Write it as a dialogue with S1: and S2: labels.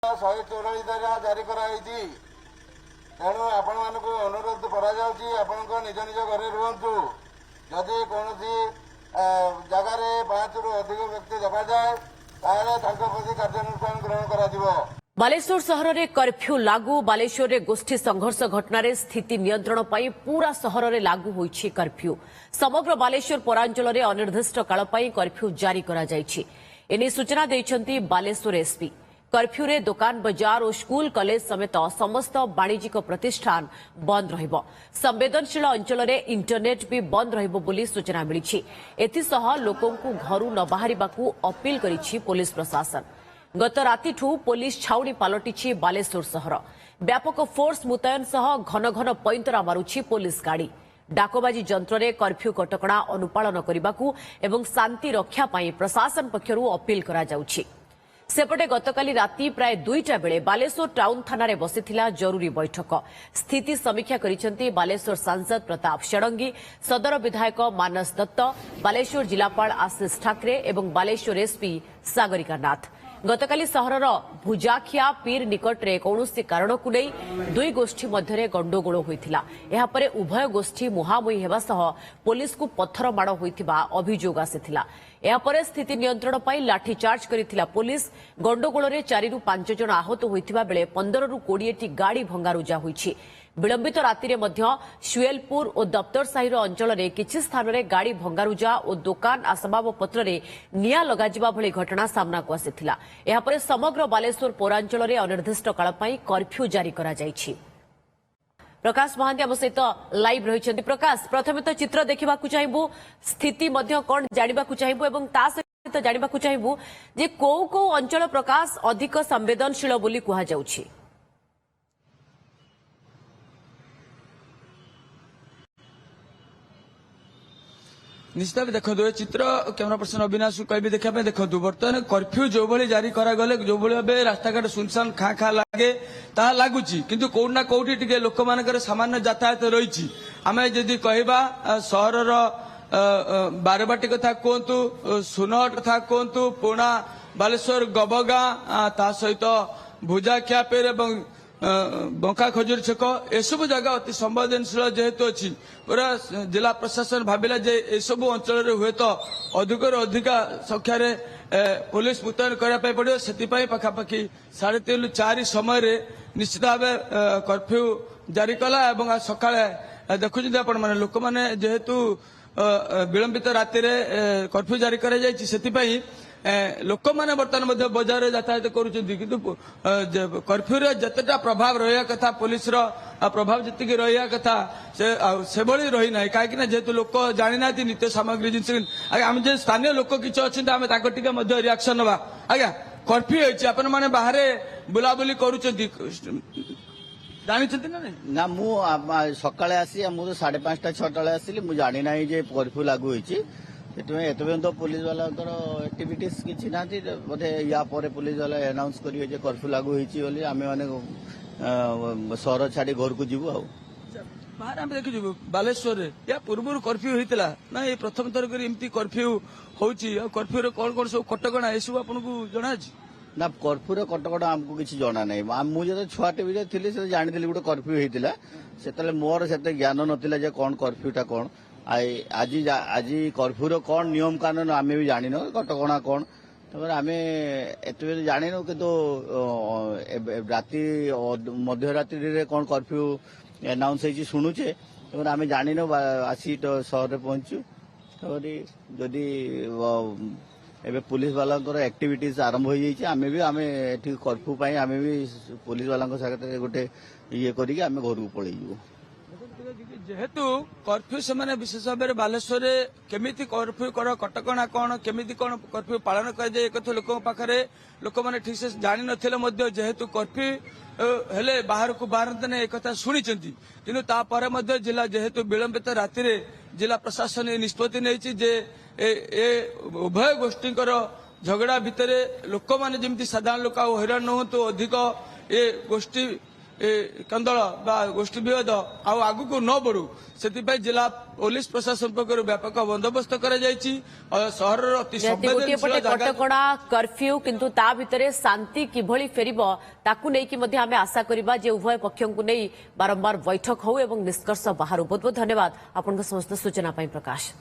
S1: 144 धारा जारी कराई तेणु आपण मानक अनुरोध कर निज निज घर रुहतु जदि कौन जगार 5 रु अधिक व्यक्ति देखा जाए प्रति कार्यानुष्ठान ग्रहण कर
S2: बालेश्वर सहर में कर्फ्यू लागू बालेश्वर में गोष्ठी संघर्ष घटना स्थिति नियंत्रण पर पूरा सहर में लागू होईछि कर्फ्यू समग्र बालेश्वर पौरांचल में अनिर्दिष्ट काल कर्फ्यू जारी करा जायछि एने सूचना दैछन्ति बालेश्वर एसपी कर्फ्यू रे दुकान बाजार और स्कूल कॉलेज समेत समस्त वाणिज्यिक प्रतिष्ठान बंद रहिबो संवेदनशील अंचल में इंटरनेट भी बंद रहिबो बोली सूचना मिलिछि एथिसह लोकों को घरू न बाहरिबाकू अपील करिछि पुलिस प्रशासन गत रातिठू पुलिस छाउणी पालटिछि बालेश्वर सहर व्यापक फोर्स मुतयन सह घन घन पैंतरा मारुछि पुलिस गाड़ी डाकबाजी यंत्र रे कर्फ्यू कटकणा अनुपालन करने एवं शांति रक्षा पाई प्रशासन पक्षरु अपील करा जाउछि सेपटे गतकाली राति प्राय 2टा बेले बालेश्वर टाउन थाना रे बसिथिला जरूरी बैठक स्थिति समीक्षा करिसेंती बालेश्वर सांसद प्रताप षडंगी सदर विधायक मानस दत्त बालेश्वर जिलापाल आशीष ठाकरे एवं बालेश्वर एसपी सागरिका नाथ गतकाली सहरर भुजाखिया पीर निकटरे कौनसी कारण को नहीं दुई गोष्ठी मध्य गंडगोल होता यापर उभय गोष्ठी मुहांमुही हेबा सह पुलिस को पत्थर माड़ होइथिबा अभियोग आसिथिला यापर स्थिति नियंत्रण पर लाठीचार्ज करिथिला पुलिस गंडगोल में 4 ରୁ 5 जन आहत होइथिबा बेले 15 ରୁ 20 टी गाड़ी भंगारुजा होइछि विलंबित राति में शुएलपुर और दफ्तर साहिर अंचल में किछि स्थान में गाड़ी भंगारुजा और दुकान आसबाबपत्र निया लगाजिबा भली घटना सामना को आसिथिला यापर समग्र बालेश्वर पौरांचल में अनिर्दिष्ट काल पई कर्फ्यू जारी करा जायछि प्रकाश महांती आम सहित लाइव रही प्रकाश प्रथम तो चित्र देखा चाहबू स्थिति कौन जानवा चाहबू और ता सहित जानवा चाहबू जे कौ कौ अंचल प्रकाश अधिक संवेदनशील बोली कहा जाउछि
S3: निश्चित भाव देखो ये चित्र कैमरा पर्सन अविनाश को कह देखा देखो बर्तमान कर्फ्यू जो भाई जारी करागले जो भाव रास्ताघाट सुनसान खाँ खाँ लगे ता लगुच कि कौटना कौटी टे लोक मान सामान्य यातायात रही आम जदि कहवा सहर बारबाटी कथा कहतु सुनहट कथा कहतु पुणा बालेश्वर गबगाँ ता सहित भुजाख्यापेर एवं बंका खजुर छक एसबू जगह अति संवेदनशील जेहेतु अच्छी पूरा जिला प्रशासन भाविला जे एसबू अंचल हुए तो अधिक अधिका संख्यार पुलिस मुतयन करने पड़ो से पाखापाखि 3:30 ରୁ 4 समय निश्चित भाव कर्फ्यू जारी कला एवं सकाଳେ देखुं आपण मैंने लोक मैंने जेहेतु विलंबित राति कर्फ्यू जारी कर लोक मैंने बर्तमान बजार यातायात कर्फ्यू जितेटा प्रभाव रहा कथा पुलिस प्रभाव जी रहा कथा से भली रही ना कहीं जेहेतु लोक जानी ना नित्य सामग्री जिन आम जो स्थानीय लोक किसी अच्छा आम टे रिएक्शन नवा आज्ञा कर्फ्यू होती मैंने बाहर बुलाबुली कर जानी
S4: ना मु सकाळे आसी मु 5:30 6टा आसिली मु जानी ना जे कर्फ्यू लागू होईची एतपर्यंत पुलिस वाला एक्टिविटीज किसी ना बोधे या पुलिस वाला अनाउंस करिए जे कर्फ्यू लागू होईची बोली आमे माने सहर छाड़ी घर को जीवु आउ
S3: बाहर आम देखु बालेश्वर या पूर्व कर्फ्यू होता ना ये प्रथम थर एमती कर्फ्यू होची कर्फ्यू कौन कौन सब कटकणा ये सब आपको जना
S4: ना कर्फ्यू कटकटा आमको किसी जना ना मुझे छुआटे भी थी जानी गोटे कर्फ्यू होता से मोर से ज्ञान नाला जे कौन कर्फ्यूटा कौन आज आज कर्फ्यूर कौन नियम कानून आम भी जान कटकणा कौन आम एत जान कि राति मध्यरात्रि कौन कर्फ्यू अनाउंस हो शुणुचे आम जान आसी सहर पहुंचु जदि एबे पुलिस वाला एक्टिविटीज आरंभ हो जाइए आम भी आम ये कर्फ्यू आम भी पुलिस वाला गोटे ये करके आम घर को पलैबू
S3: जेहेतु कर्फ्यू से विशेष भाव में बालेश्वर केमी कर्फ्यू कटकणा कौन केमी कौन कर्फ्यू पालन कर लोक पाखे लोक मैंने ठीक से जानी नथिले जेहेतु कर्फ्यू हेले बाहर को बाहर ने एक शुणी किंतु तापर जिला जेहेतु विलंबित राति जिला प्रशासन निष्पत्ति नहीं उभय गोष्ठी झगड़ा भितर लोक मैंने जमी साधारण लोक हैरान न हो अधिक ये गोष्ठी कंदल गोष्ठी विवाद आगु न बढ़ू से जिला पुलिस प्रशासन पक्ष व्यापक बंदोबस्त कर सहर अति
S2: गोटे पटे कटकणा कर्फ्यू किंतु ता भितरे शांति किभଳି फेरिबो ताकू नै कि मध्ये आमे आशा करिबा जे उभय पक्षंकु नै बारंबार बैठक हो एवं निष्कर्ष बाहर बहुत बहुत धन्यवाद आपन समस्त सूचना पई प्रकाश।